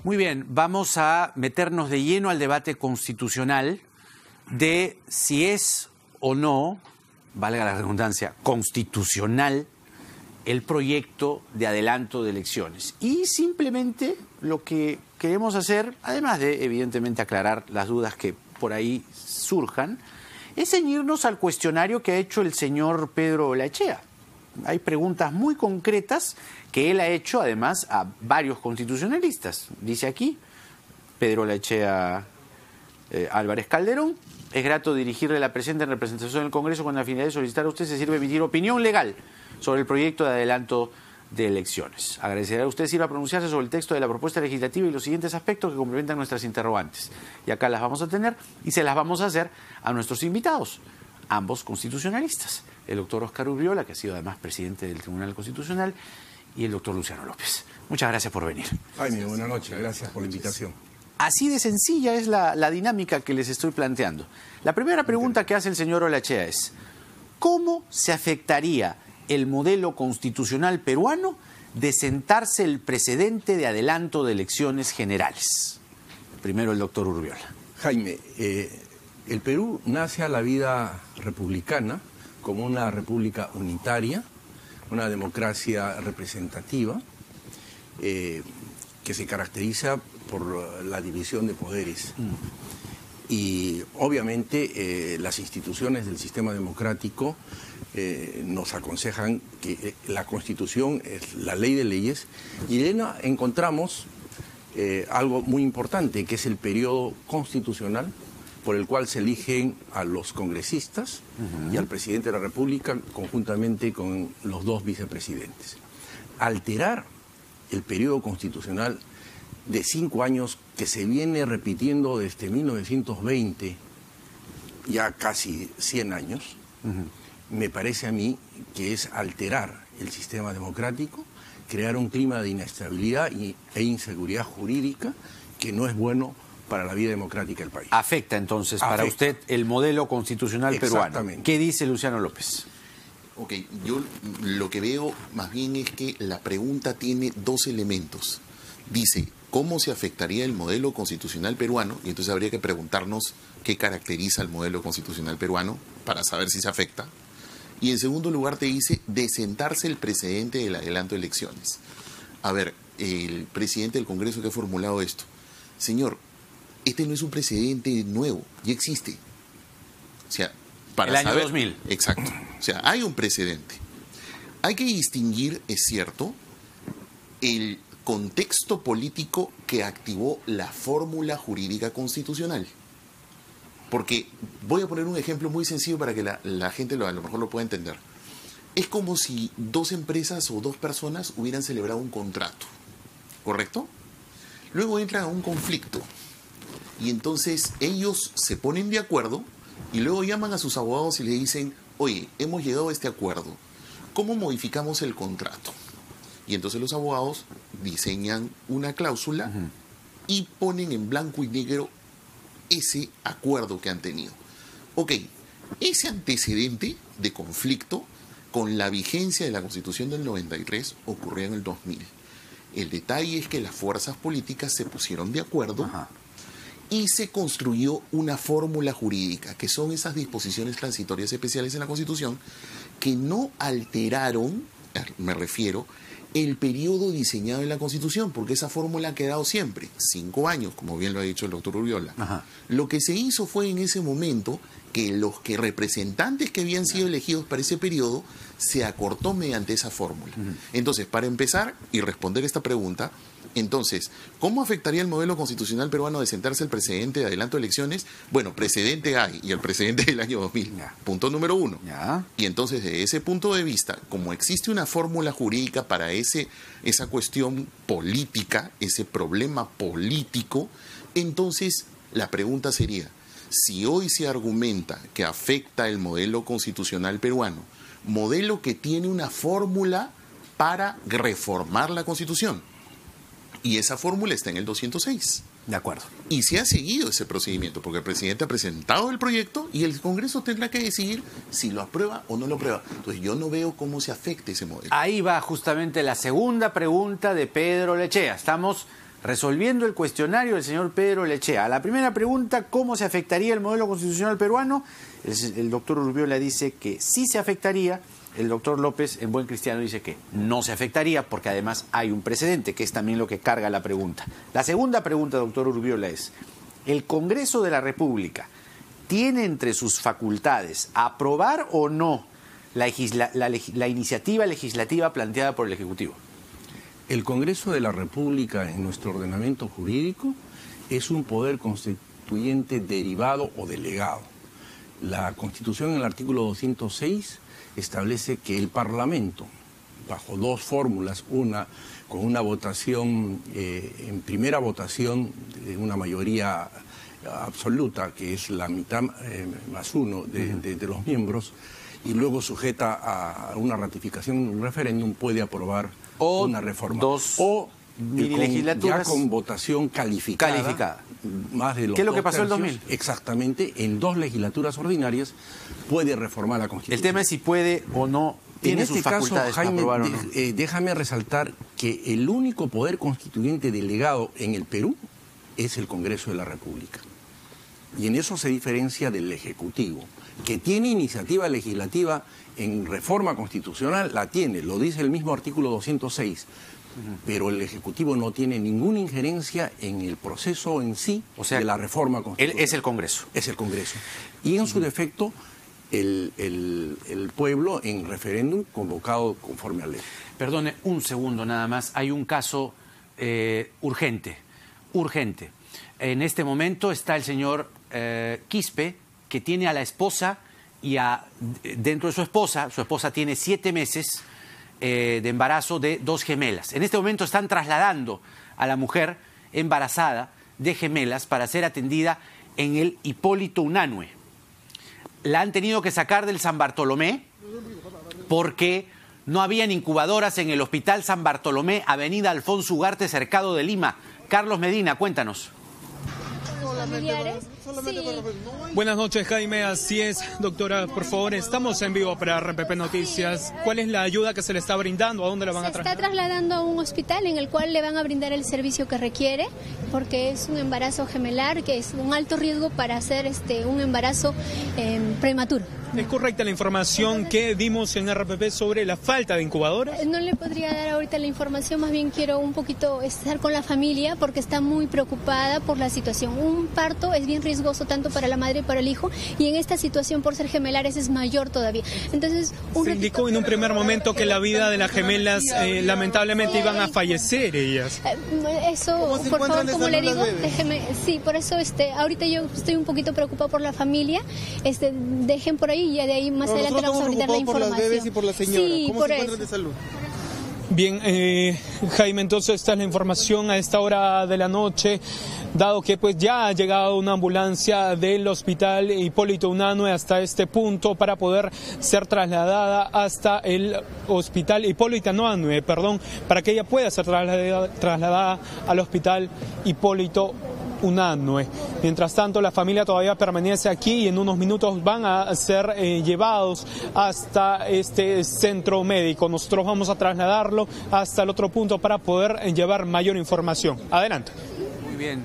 Muy bien, vamos a meternos de lleno al debate constitucional de si es o no, valga la redundancia, constitucional el proyecto de adelanto de elecciones. Y simplemente lo que queremos hacer, además de evidentemente aclarar las dudas que por ahí surjan, es ceñirnos al cuestionario que ha hecho el señor Pedro Olaechea. Hay preguntas muy concretas que él ha hecho además a varios constitucionalistas. Dice aquí, Pedro Olaechea Álvarez Calderón: es grato dirigirle la presente en representación del Congreso con la finalidad de solicitar a usted se sirve emitir opinión legal sobre el proyecto de adelanto de elecciones. Agradecerá a usted sirva a pronunciarse sobre el texto de la propuesta legislativa y los siguientes aspectos que complementan nuestras interrogantes. Y acá las vamos a tener y se las vamos a hacer a nuestros invitados, ambos constitucionalistas, el doctor Óscar Urriola, que ha sido además presidente del Tribunal Constitucional, y el doctor Luciano López. Muchas gracias por venir. Jaime, buenas noches, gracias por la invitación. Así de sencilla es la dinámica que les estoy planteando. La primera pregunta que hace el señor Olaechea es: ¿cómo se afectaría el modelo constitucional peruano de sentarse el precedente de adelanto de elecciones generales? Primero el doctor Urriola. Jaime, el Perú nace a la vida republicana como una república unitaria, una democracia representativa, que se caracteriza por la división de poderes. Y obviamente las instituciones del sistema democrático nos aconsejan que la Constitución es la ley de leyes, y en ella encontramos algo muy importante, que es el periodo constitucional por el cual se eligen a los congresistas y al presidente de la República conjuntamente con los dos vicepresidentes. Alterar el periodo constitucional de 5 años que se viene repitiendo desde 1920, ya casi 100 años, me parece a mí que es alterar el sistema democrático, crear un clima de inestabilidad e inseguridad jurídica que no es bueno para la vida democrática del país. Afecta entonces para usted el modelo constitucional peruano. ¿Qué dice Luciano López? Ok, yo lo que veo más bien es que la pregunta tiene 2 elementos. Dice, ¿cómo se afectaría el modelo constitucional peruano? Y entonces habría que preguntarnos qué caracteriza el modelo constitucional peruano para saber si se afecta. Y en segundo lugar te dice, de sentarse el precedente del adelanto de elecciones. A ver, el presidente del Congreso que ha formulado esto: señor, este no es un precedente nuevo, ya existe. O sea, para el año saber, 2000. Exacto. O sea, hay un precedente. Hay que distinguir, es cierto, el contexto político que activó la fórmula jurídica constitucional. Porque voy a poner un ejemplo muy sencillo para que la gente a lo mejor lo pueda entender. Es como si 2 empresas o 2 personas hubieran celebrado un contrato, ¿correcto? Luego entran a un conflicto y entonces ellos se ponen de acuerdo y luego llaman a sus abogados y le dicen: oye, hemos llegado a este acuerdo, ¿cómo modificamos el contrato? Y entonces los abogados diseñan una cláusula y ponen en blanco y negro ese acuerdo que han tenido. Ok, ese antecedente de conflicto con la vigencia de la Constitución del 93 ocurrió en el 2000. El detalle es que las fuerzas políticas se pusieron de acuerdo y se construyó una fórmula jurídica, que son esas disposiciones transitorias especiales en la Constitución que no alteraron, me refiero, el periodo diseñado en la Constitución, porque esa fórmula ha quedado siempre, 5 años, como bien lo ha dicho el doctor Urriola. Lo que se hizo fue en ese momento que los representantes que habían sido elegidos para ese periodo se acortó mediante esa fórmula. Entonces, para empezar y responder esta pregunta, entonces, ¿cómo afectaría el modelo constitucional peruano de sentarse el precedente de adelanto de elecciones? Bueno, precedente hay, y el precedente del año 2000. Punto número 1. Y entonces, desde ese punto de vista, como existe una fórmula jurídica para esa cuestión política, ese problema político, entonces la pregunta sería: si hoy se argumenta que afecta el modelo constitucional peruano, modelo que tiene una fórmula para reformar la Constitución, y esa fórmula está en el 206. De acuerdo. Y se ha seguido ese procedimiento, porque el presidente ha presentado el proyecto y el Congreso tendrá que decidir si lo aprueba o no lo aprueba. Entonces yo no veo cómo se afecte ese modelo. Ahí va justamente la segunda pregunta de Pedro Olaechea. Estamos resolviendo el cuestionario del señor Pedro Lechea. A la primera pregunta, ¿cómo se afectaría el modelo constitucional peruano? El doctor Urbiola dice que sí se afectaría. El doctor López, en buen cristiano, dice que no se afectaría porque además hay un precedente, que es también lo que carga la pregunta. La segunda pregunta, doctor Urbiola, es: ¿el Congreso de la República tiene entre sus facultades aprobar o no la iniciativa legislativa planteada por el Ejecutivo? El Congreso de la República en nuestro ordenamiento jurídico es un poder constituyente derivado o delegado. La Constitución en el artículo 206 establece que el Parlamento, bajo dos fórmulas, una con una votación, en primera votación de una mayoría absoluta, que es la mitad más uno de los miembros, y luego sujeta a una ratificación en un referéndum, puede aprobar una reforma. O mini legislaturas ya con votación calificada. Más de los ¿qué es lo que pasó en el 2000? Exactamente, en 2 legislaturas ordinarias puede reformar la Constitución. El tema es si puede o no tiene en sus este facultades caso, Jaime, para aprobar o no. Déjame resaltar que el único poder constituyente delegado en el Perú es el Congreso de la República. Y en eso se diferencia del Ejecutivo, que tiene iniciativa legislativa en reforma constitucional, la tiene, lo dice el mismo artículo 206, pero el Ejecutivo no tiene ninguna injerencia en el proceso en sí, o sea, de la reforma constitucional. Él es el Congreso. Es el Congreso. Y en su defecto, el pueblo en referéndum convocado conforme a ley. Perdone un segundo nada más, hay un caso urgente. En este momento está el señor Quispe, que tiene a la esposa y dentro de su esposa tiene 7 meses de embarazo de 2 gemelas. En este momento están trasladando a la mujer embarazada de gemelas para ser atendida en el Hipólito Unanue. La han tenido que sacar del San Bartolomé porque no habían incubadoras en el Hospital San Bartolomé, Avenida Alfonso Ugarte, Cercado de Lima. Carlos Medina, cuéntanos. Familiares. Sí. Buenas noches, Jaime. Así es, doctora, por favor, estamos en vivo para RPP Noticias. ¿Cuál es la ayuda que se le está brindando? ¿A dónde la van a trasladar? Se está trasladando a un hospital en el cual le van a brindar el servicio que requiere, porque es un embarazo gemelar, que es un alto riesgo para hacer un embarazo prematuro. ¿Es correcta la información que dimos en RPP sobre la falta de incubadoras? No le podría dar ahorita la información, más bien quiero un poquito estar con la familia porque está muy preocupada por la situación. Un parto es bien riesgoso tanto para la madre y para el hijo, y en esta situación por ser gemelares es mayor todavía. Entonces, se indicó en un primer momento que la vida de las gemelas lamentablemente iban a fallecer ellas. Eso, por favor, como le digo, déjeme, sí, por eso ahorita yo estoy un poquito preocupada por la familia. Dejen por ahí y ya de ahí más adelante vamos a brindar la información. Por las bebés y por la señora. Sí, ¿Cómo se encuentran de salud? Bien, Jaime, entonces esta es la información a esta hora de la noche, dado que pues ya ha llegado una ambulancia del Hospital Hipólito Unanue hasta este punto para poder ser trasladada hasta el Hospital Hipólito Unanue, para que ella pueda ser trasladada al Hospital Hipólito Unanue. Mientras tanto, la familia todavía permanece aquí y en unos minutos van a ser llevados hasta este centro médico. Nosotros vamos a trasladarlo hasta el otro punto para poder llevar mayor información. Adelante. Muy bien,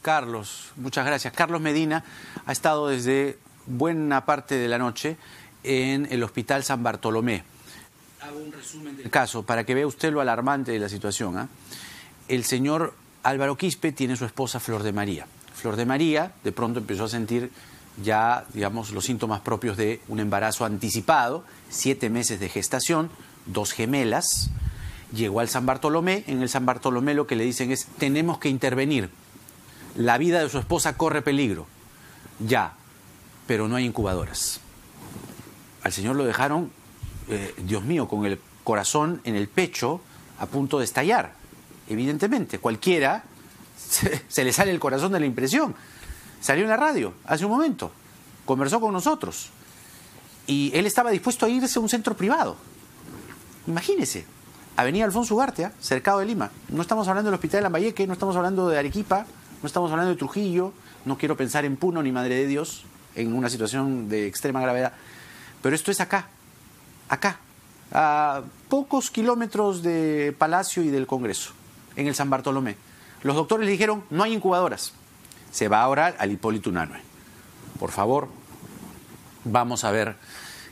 Carlos, muchas gracias. Carlos Medina ha estado desde buena parte de la noche en el Hospital San Bartolomé. Hago un resumen del caso para que vea usted lo alarmante de la situación. El señor Álvaro Quispe tiene su esposa Flor de María. Flor de María de pronto empezó a sentir ya, digamos, los síntomas propios de un embarazo anticipado, 7 meses de gestación, 2 gemelas. Llegó al San Bartolomé. En el San Bartolomé lo que le dicen es: tenemos que intervenir. La vida de su esposa corre peligro. Ya, pero no hay incubadoras. Al señor lo dejaron, Dios mío, con el corazón en el pecho a punto de estallar. Evidentemente, cualquiera se le sale el corazón de la impresión. Salió en la radio hace un momento, conversó con nosotros y él estaba dispuesto a irse a un centro privado. Imagínese, Avenida Alfonso Ugarte, Cercado de Lima. No estamos hablando del Hospital de Lambayeque, no estamos hablando de Arequipa, no estamos hablando de Trujillo, no quiero pensar en Puno ni Madre de Dios en una situación de extrema gravedad, pero esto es acá, a pocos kilómetros de Palacio y del Congreso, en el San Bartolomé. los doctores le dijeron, no hay incubadoras. Se va a orar al Hipólito Unanue. Por favor, vamos a ver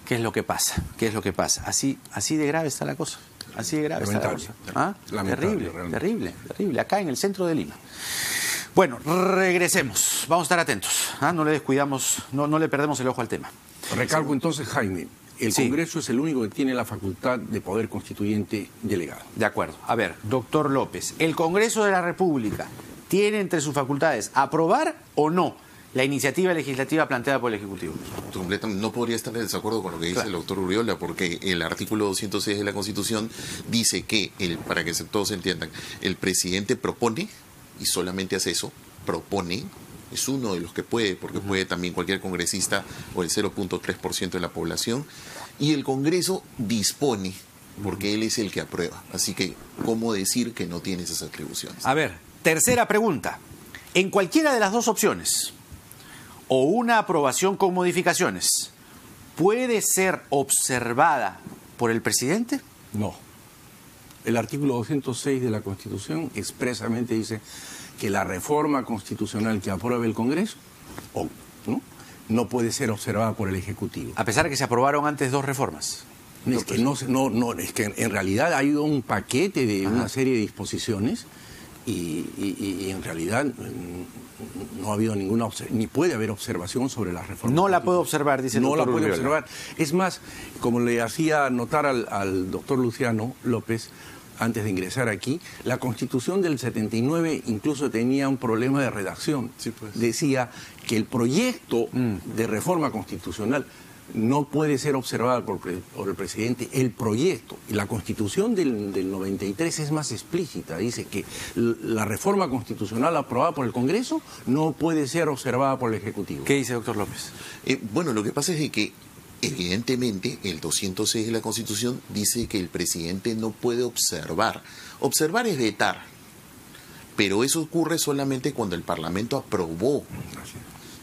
qué es lo que pasa. ¿Qué es lo que pasa? Así de grave está la cosa. Así de grave está la cosa. ¿Ah? Terrible, terrible, terrible. Acá en el centro de Lima. Bueno, regresemos. Vamos a estar atentos. ¿Ah? No le descuidamos, no le perdemos el ojo al tema. Recalco entonces, Jaime, el Sí. Congreso es el único que tiene la facultad de poder constituyente delegado. De acuerdo. A ver, doctor López, ¿el Congreso de la República tiene entre sus facultades aprobar o no la iniciativa legislativa planteada por el Ejecutivo? No podría estar en desacuerdo con lo que dice el doctor Urriola, porque el artículo 206 de la Constitución dice que, para que todos entiendan, el presidente propone, y solamente hace eso, propone, es uno de los que puede, porque puede también cualquier congresista o el 0.3% de la población, y el Congreso dispone, porque él es el que aprueba. Así que, ¿cómo decir que no tiene esas atribuciones? A ver, tercera pregunta. En cualquiera de las dos opciones, o una aprobación con modificaciones, ¿puede ser observada por el presidente? No. El artículo 206 de la Constitución expresamente dice que la reforma constitucional que apruebe el Congreso no puede ser observada por el Ejecutivo. A pesar de que se aprobaron antes dos reformas. Es que en realidad ha habido un paquete de una serie de disposiciones y en realidad no ha habido ninguna ni puede haber observación sobre la reforma. No la puede observar, dice el doctor. doctor No la puede Urriola. observar. Es más, como le hacía notar al doctor Luciano López antes de ingresar aquí, la Constitución del 79 incluso tenía un problema de redacción. Sí, pues. Decía que el proyecto de reforma constitucional no puede ser observado por el presidente, el proyecto. Y la Constitución del 93 es más explícita, dice que la reforma constitucional aprobada por el Congreso no puede ser observada por el Ejecutivo. ¿Qué dice doctor López? Bueno, lo que pasa es de que evidentemente el 206 de la Constitución dice que el presidente no puede observar. Observar es vetar, pero eso ocurre solamente cuando el Parlamento aprobó,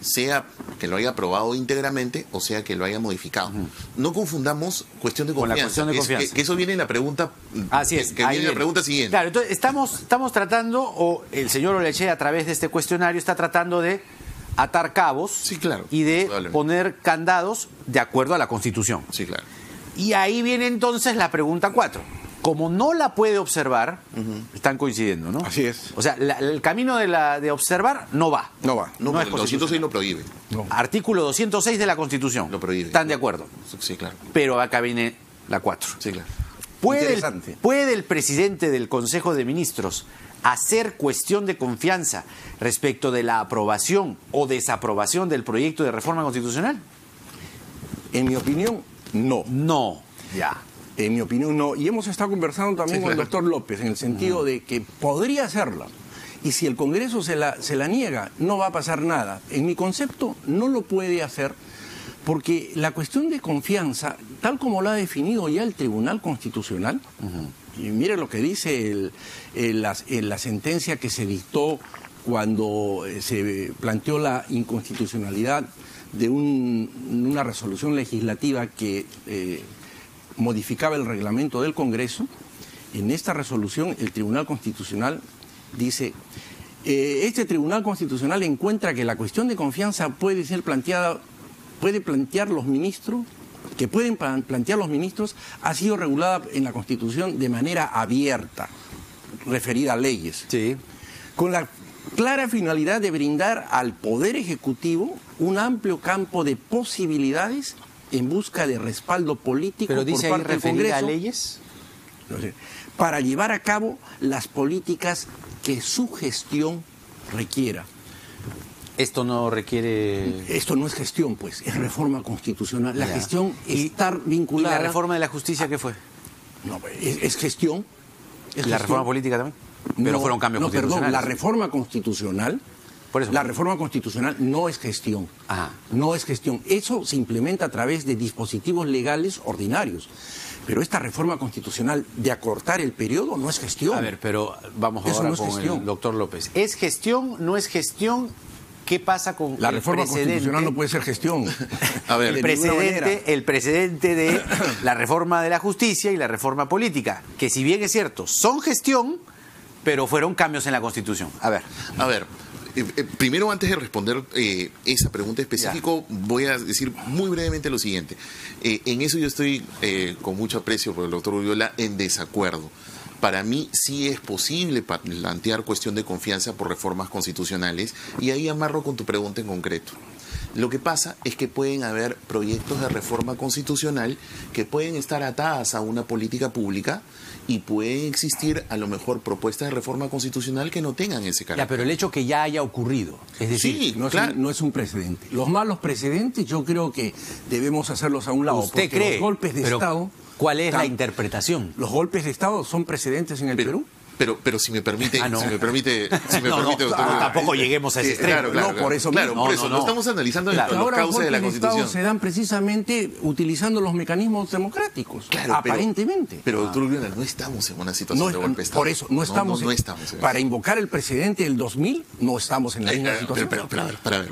sea que lo haya aprobado íntegramente o sea que lo haya modificado. No confundamos cuestión de Con la confianza. cuestión de confianza. Que eso viene en la pregunta. Así es. Que ahí viene en la viene. pregunta siguiente. Claro, entonces estamos tratando, o el señor Oleche a través de este cuestionario está tratando de atar cabos Sí, claro, y de probablemente. poner candados de acuerdo a la Constitución. Sí, claro. Y ahí viene entonces la pregunta 4. Como no la puede observar, están coincidiendo, ¿no? Así es. O sea, el camino de observar no va. No va. No, es porque el 206 lo prohíbe. No. Artículo 206 de la Constitución. Lo prohíbe. ¿Están de acuerdo? Sí, claro. Pero acá viene la 4. Sí, claro. Interesante. ¿Puede el presidente del Consejo de Ministros hacer cuestión de confianza respecto de la aprobación o desaprobación del proyecto de reforma constitucional? En mi opinión, no. No. Ya. En mi opinión, no. Y hemos estado conversando también con el doctor López en el sentido de que podría hacerla. Y si el Congreso se la niega, no va a pasar nada. En mi concepto, no lo puede hacer porque la cuestión de confianza, tal como lo ha definido ya el Tribunal Constitucional, y mire lo que dice la sentencia que se dictó cuando se planteó la inconstitucionalidad de una resolución legislativa que modificaba el reglamento del Congreso. En esta resolución el Tribunal Constitucional dice, este Tribunal Constitucional encuentra que la cuestión de confianza puede plantear los ministros, ha sido regulada en la Constitución de manera abierta, referida a leyes, Sí. con la clara finalidad de brindar al Poder Ejecutivo un amplio campo de posibilidades en busca de respaldo político Pero dice por ahí parte del referida a Congreso leyes. no sé, para llevar a cabo las políticas que su gestión requiera. Esto no requiere... Esto no es gestión, pues, es reforma constitucional. La Ya. gestión está ¿Y vinculada... la reforma de la justicia qué fue? No, es gestión. Es ¿La gestión. reforma política también? Pero No, fueron cambios no, constitucionales. perdón, la reforma constitucional... Por eso. La reforma constitucional no es gestión. Ajá. No es gestión. Eso se implementa a través de dispositivos legales ordinarios. Pero esta reforma constitucional de acortar el periodo no es gestión. A ver, pero vamos Eso ahora no es con gestión. el doctor López. ¿Es gestión? ¿No es gestión? ¿Qué pasa con La el reforma precedente? constitucional no puede ser gestión. A ver, De ninguna manera. El precedente de la reforma de la justicia y la reforma política, que si bien es cierto, son gestión, pero fueron cambios en la Constitución. A ver. Primero, antes de responder esa pregunta específica, voy a decir muy brevemente lo siguiente. En eso yo estoy con mucho aprecio por el doctor Urbiola en desacuerdo. Para mí sí es posible plantear cuestión de confianza por reformas constitucionales, y ahí amarro con tu pregunta en concreto. Lo que pasa es que pueden haber proyectos de reforma constitucional que pueden estar atadas a una política pública y pueden existir a lo mejor propuestas de reforma constitucional que no tengan ese carácter. Ya, pero el hecho que ya haya ocurrido, es decir, sí, no, claro. no es un precedente. Los malos precedentes yo creo que debemos hacerlos a un lado. ¿usted porque cree? Los golpes de Pero, Estado... ¿cuál es la interpretación? ¿Los golpes de Estado son precedentes en el Perú? Pero si me permite, no. si me permite, doctor, tampoco lleguemos a ese extremo. Claro, por eso mismo. Por eso, no. lo estamos analizando Claro. los Ahora, cauces de la golpes de Estado Constitución. se dan precisamente utilizando los mecanismos democráticos, Claro, aparentemente. Pero doctor Urbiola, no estamos en una situación de golpe de Estado. Por eso, no estamos, no estamos en para invocar el presidente del 2000, no estamos en la misma situación. Pero, para ver.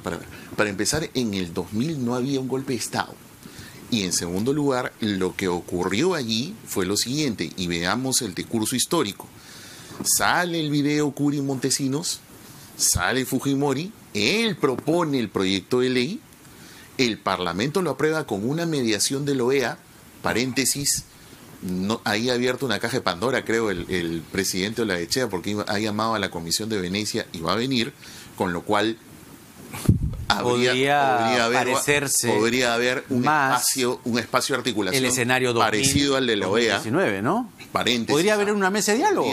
Para empezar, en el 2000 no había un golpe de Estado. Y en segundo lugar, lo que ocurrió allí fue lo siguiente, y veamos el decurso histórico. Sale el video Curi Montesinos, sale Fujimori, él propone el proyecto de ley, el Parlamento lo aprueba con una mediación de la OEA, paréntesis, ahí ha abierto una caja de Pandora, creo, el presidente Olaechea, porque ha llamado a la Comisión de Venecia y va a venir, con lo cual podría haber un espacio de articulación el escenario parecido al de la OEA. 2019, ¿no? Paréntesis. ¿Podría haber una mesa de diálogo?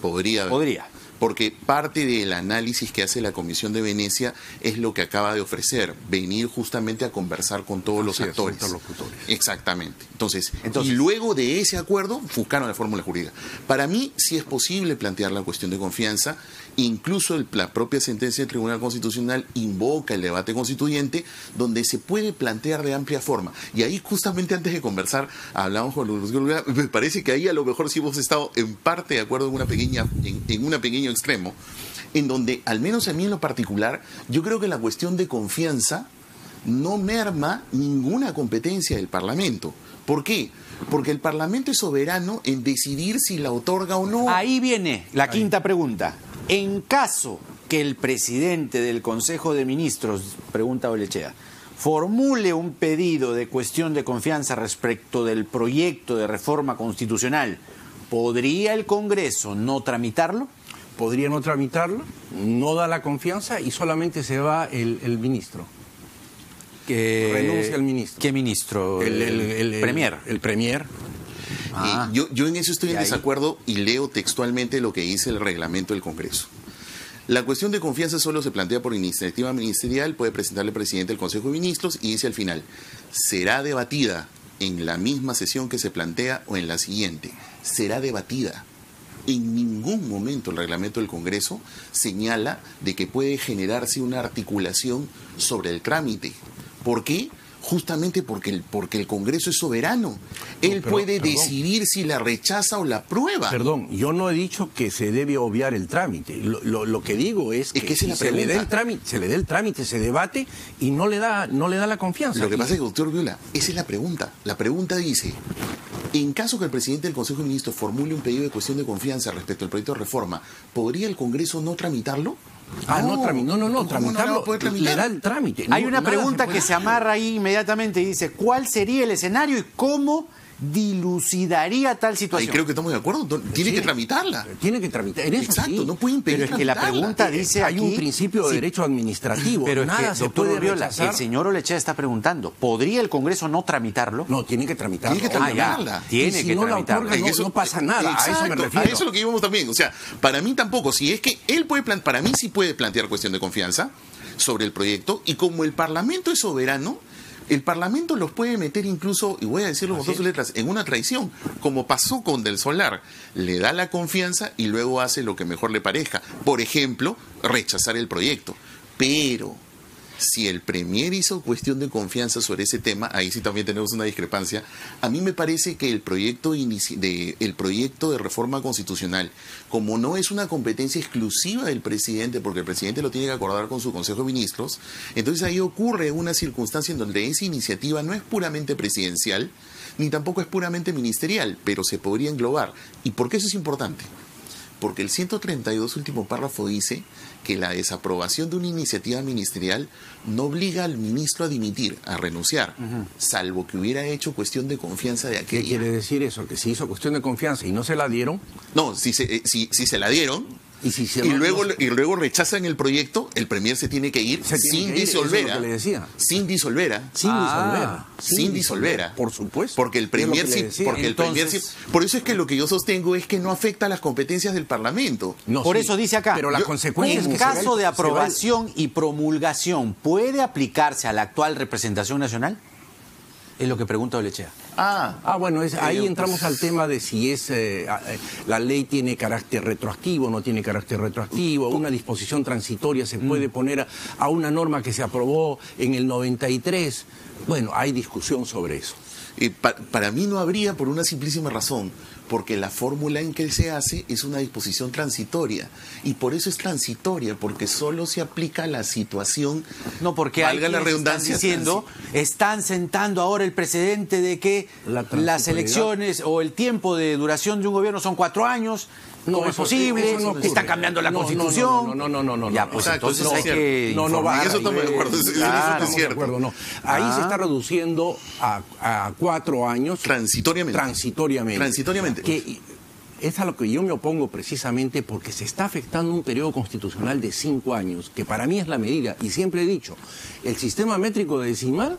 Podría haber. Porque parte del análisis que hace la Comisión de Venecia es lo que acaba de ofrecer, venir justamente a conversar con todos los actores. Exactamente. Entonces, y luego de ese acuerdo, buscaron la fórmula jurídica. Para mí sí es posible plantear la cuestión de confianza, incluso la propia sentencia del Tribunal Constitucional invoca el debate constituyente, donde se puede plantear de amplia forma. Y ahí justamente antes de conversar, hablamos con los... Me parece que ahí a lo mejor sí hemos estado en parte de acuerdo en un pequeño extremo, en donde, al menos a mí en lo particular, yo creo que la cuestión de confianza no merma ninguna competencia del Parlamento. ¿Por qué? Porque el Parlamento es soberano en decidir si la otorga o no. Ahí viene la quinta pregunta. En caso que el presidente del Consejo de Ministros, pregunta Olaechea, formule un pedido de cuestión de confianza respecto del proyecto de reforma constitucional, ¿podría el Congreso no tramitarlo? Podría no tramitarlo, no da la confianza y solamente se va el ministro. Renuncia el ministro. ¿Qué ministro? El Premier. El Premier. Yo en eso estoy en desacuerdo y leo textualmente lo que dice el reglamento del Congreso. La cuestión de confianza solo se plantea por iniciativa ministerial, puede presentarle el presidente del Consejo de Ministros y dice al final, será debatida en la misma sesión que se plantea o en la siguiente. Será debatida. En ningún momento el reglamento del Congreso señala de que puede generarse una articulación sobre el trámite. ¿Por qué? Justamente porque el Congreso es soberano. Él puede decidir si la rechaza o la aprueba. Perdón, yo no he dicho que se debe obviar el trámite. Lo que digo es que si se le dé el trámite, se debate y no le da la confianza. Lo que pasa es que, doctor Viola, esa es la pregunta. La pregunta dice, en caso que el presidente del Consejo de Ministros formule un pedido de cuestión de confianza respecto al proyecto de reforma, ¿podría el Congreso no tramitarlo? No, tramitarlo, le da el trámite. Hay una pregunta que se amarra ahí inmediatamente y dice, ¿cuál sería el escenario y cómo dilucidaría tal situación? Ahí creo que estamos de acuerdo, tiene que tramitarla. Tiene que tramitar, en eso exacto, sí. No puede impedir. Pero es que la pregunta dice hay un principio de derecho administrativo. Pero nada es que, se doctor puede Urbiola, rechazar. el señor Olaechea está preguntando, ¿podría el Congreso no tramitarlo? No, tiene que tramitarlo. Tiene que tramitarla. Tiene que tramitarla. No pasa nada. Exacto, a eso me refiero. A eso es lo que íbamos también. O sea, para mí tampoco. Si es que él puede para mí sí puede plantear cuestión de confianza sobre el proyecto, y como el Parlamento es soberano, el Parlamento los puede meter incluso, y voy a decirlo con todas sus letras, en una traición, como pasó con Del Solar. Le da la confianza y luego hace lo que mejor le parezca. Por ejemplo, rechazar el proyecto. Pero si el Premier hizo cuestión de confianza sobre ese tema, ahí sí también tenemos una discrepancia. A mí me parece que el proyecto de reforma constitucional, como no es una competencia exclusiva del presidente, porque el presidente lo tiene que acordar con su Consejo de Ministros, entonces ahí ocurre una circunstancia en donde esa iniciativa no es puramente presidencial, ni tampoco es puramente ministerial, pero se podría englobar. ¿Y por qué eso es importante? Porque el 132, último párrafo, dice que la desaprobación de una iniciativa ministerial no obliga al ministro a dimitir, a renunciar, salvo que hubiera hecho cuestión de confianza de aquella. ¿Qué quiere decir eso? Que se hizo cuestión de confianza y no se la dieron. No, si se la dieron Y, si se y luego rechazan el proyecto, el premier se tiene que ir sin disolver. Eso es lo que le decía. Sin disolver. Sin disolver. Por supuesto. Porque el premier sí, porque el premier sí. Por eso es que lo que yo sostengo es que no afecta a las competencias del Parlamento. No, Por sí, eso dice acá, pero la consecuencia es en que caso de aprobación y promulgación, ¿puede aplicarse a la actual representación nacional? Es lo que pregunta Olechea. Bueno, ahí entramos al tema de si la ley tiene carácter retroactivo, no tiene carácter retroactivo, una disposición transitoria se puede poner a una norma que se aprobó en el 93. Bueno, hay discusión sobre eso. Para mí no habría, por una simplísima razón, porque la fórmula en que se hace es una disposición transitoria, y por eso es transitoria, porque solo se aplica a la situación. No, porque valga la redundancia, están diciendo, están sentando ahora el precedente de que las elecciones o el tiempo de duración de un gobierno son 4 años. ¿Cómo es posible? Eso no ocurre. Están cambiando la Constitución. No. Ya, pues Exacto, entonces eso hay es que en eso estamos de acuerdo. Eso es cierto. Ahí se está reduciendo a 4 años. Transitoriamente. Que es a lo que yo me opongo precisamente porque se está afectando un periodo constitucional de 5 años, que para mí es la medida. Y siempre he dicho, el sistema métrico decimal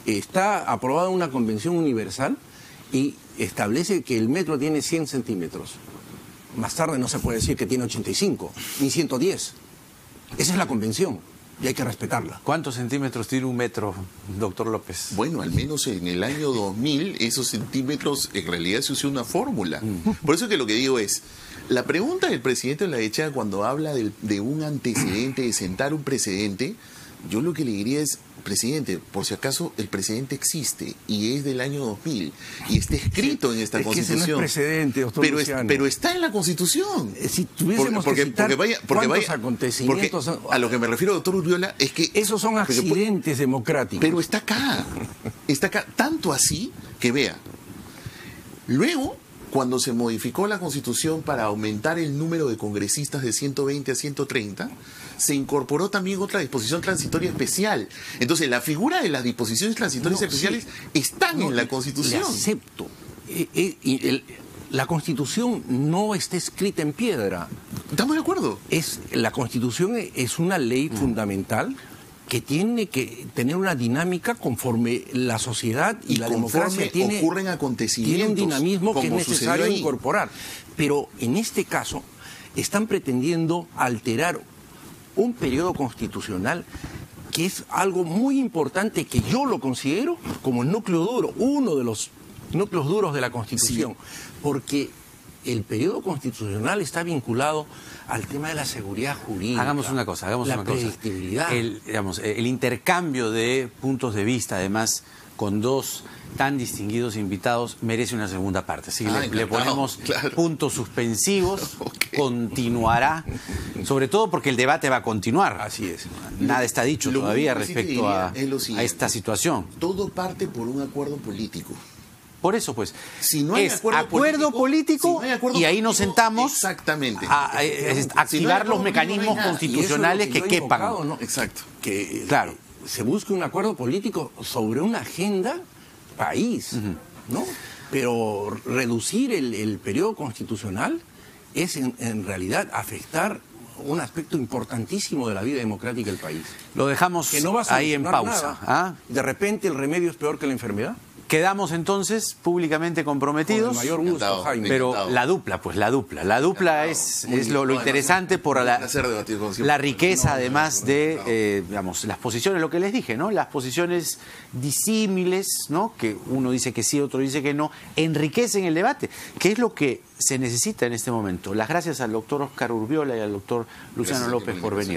está aprobado en una convención universal y establece que el metro tiene 100 centímetros. Más tarde no se puede decir que tiene 85, ni 110. Esa es la convención y hay que respetarla. ¿Cuántos centímetros tiene un metro, doctor López? Bueno, al menos en el año 2000, esos centímetros en realidad se usó una fórmula. Por eso que lo que digo es, la pregunta del presidente Olechea cuando habla de un antecedente, de sentar un precedente, yo lo que le diría es, presidente, por si acaso el precedente existe y es del año 2000 y está escrito en esta Constitución. Ese no es precedente, doctor Luciano. Pero está en la Constitución. Si tuviésemos que citar cuántos acontecimientos... a lo que me refiero, doctor Urriola, es que... Esos son accidentes democráticos. Pero está acá, tanto así que vea. Luego, cuando se modificó la Constitución para aumentar el número de congresistas de 120 a 130, se incorporó también otra disposición transitoria especial. Entonces, la figura de las disposiciones transitorias especiales están en la Constitución. Le acepto. La Constitución no está escrita en piedra. ¿Estamos de acuerdo? La Constitución es una ley fundamental que tiene que tener una dinámica conforme la sociedad y la democracia ocurren acontecimientos, tiene un dinamismo que es necesario ahí incorporar. Pero en este caso están pretendiendo alterar un periodo constitucional que es algo muy importante, que yo lo considero como el núcleo duro, uno de los núcleos duros de la Constitución, porque el periodo constitucional está vinculado al tema de la seguridad jurídica. Hagamos una cosa. La predictibilidad. El intercambio de puntos de vista, además, con dos tan distinguidos invitados, merece una segunda parte. Así que le ponemos puntos suspensivos, continuará, sobre todo porque el debate va a continuar. Así es. Nada está dicho todavía respecto a esta situación. Todo parte por un acuerdo político. Por eso, pues, si no hay acuerdo político, y ahí nos sentamos exactamente a activar los mecanismos constitucionales que quepan. ¿No? Exacto. Que claro. Se busque un acuerdo político sobre una agenda país, ¿no? Pero reducir el periodo constitucional es en realidad afectar un aspecto importantísimo de la vida democrática del país. Lo dejamos que no va a ahí en pausa. Nada. De repente el remedio es peor que la enfermedad. Quedamos entonces públicamente comprometidos. Con el mayor gusto, Jaime. Pero la dupla es lo interesante por la riqueza, además de las posiciones, lo que les dije, ¿no? Las posiciones disímiles, ¿no? Que uno dice que sí, otro dice que no, enriquecen el debate, que es lo que se necesita en este momento. Las gracias al doctor Oscar Urriola y al doctor Luciano López por venir.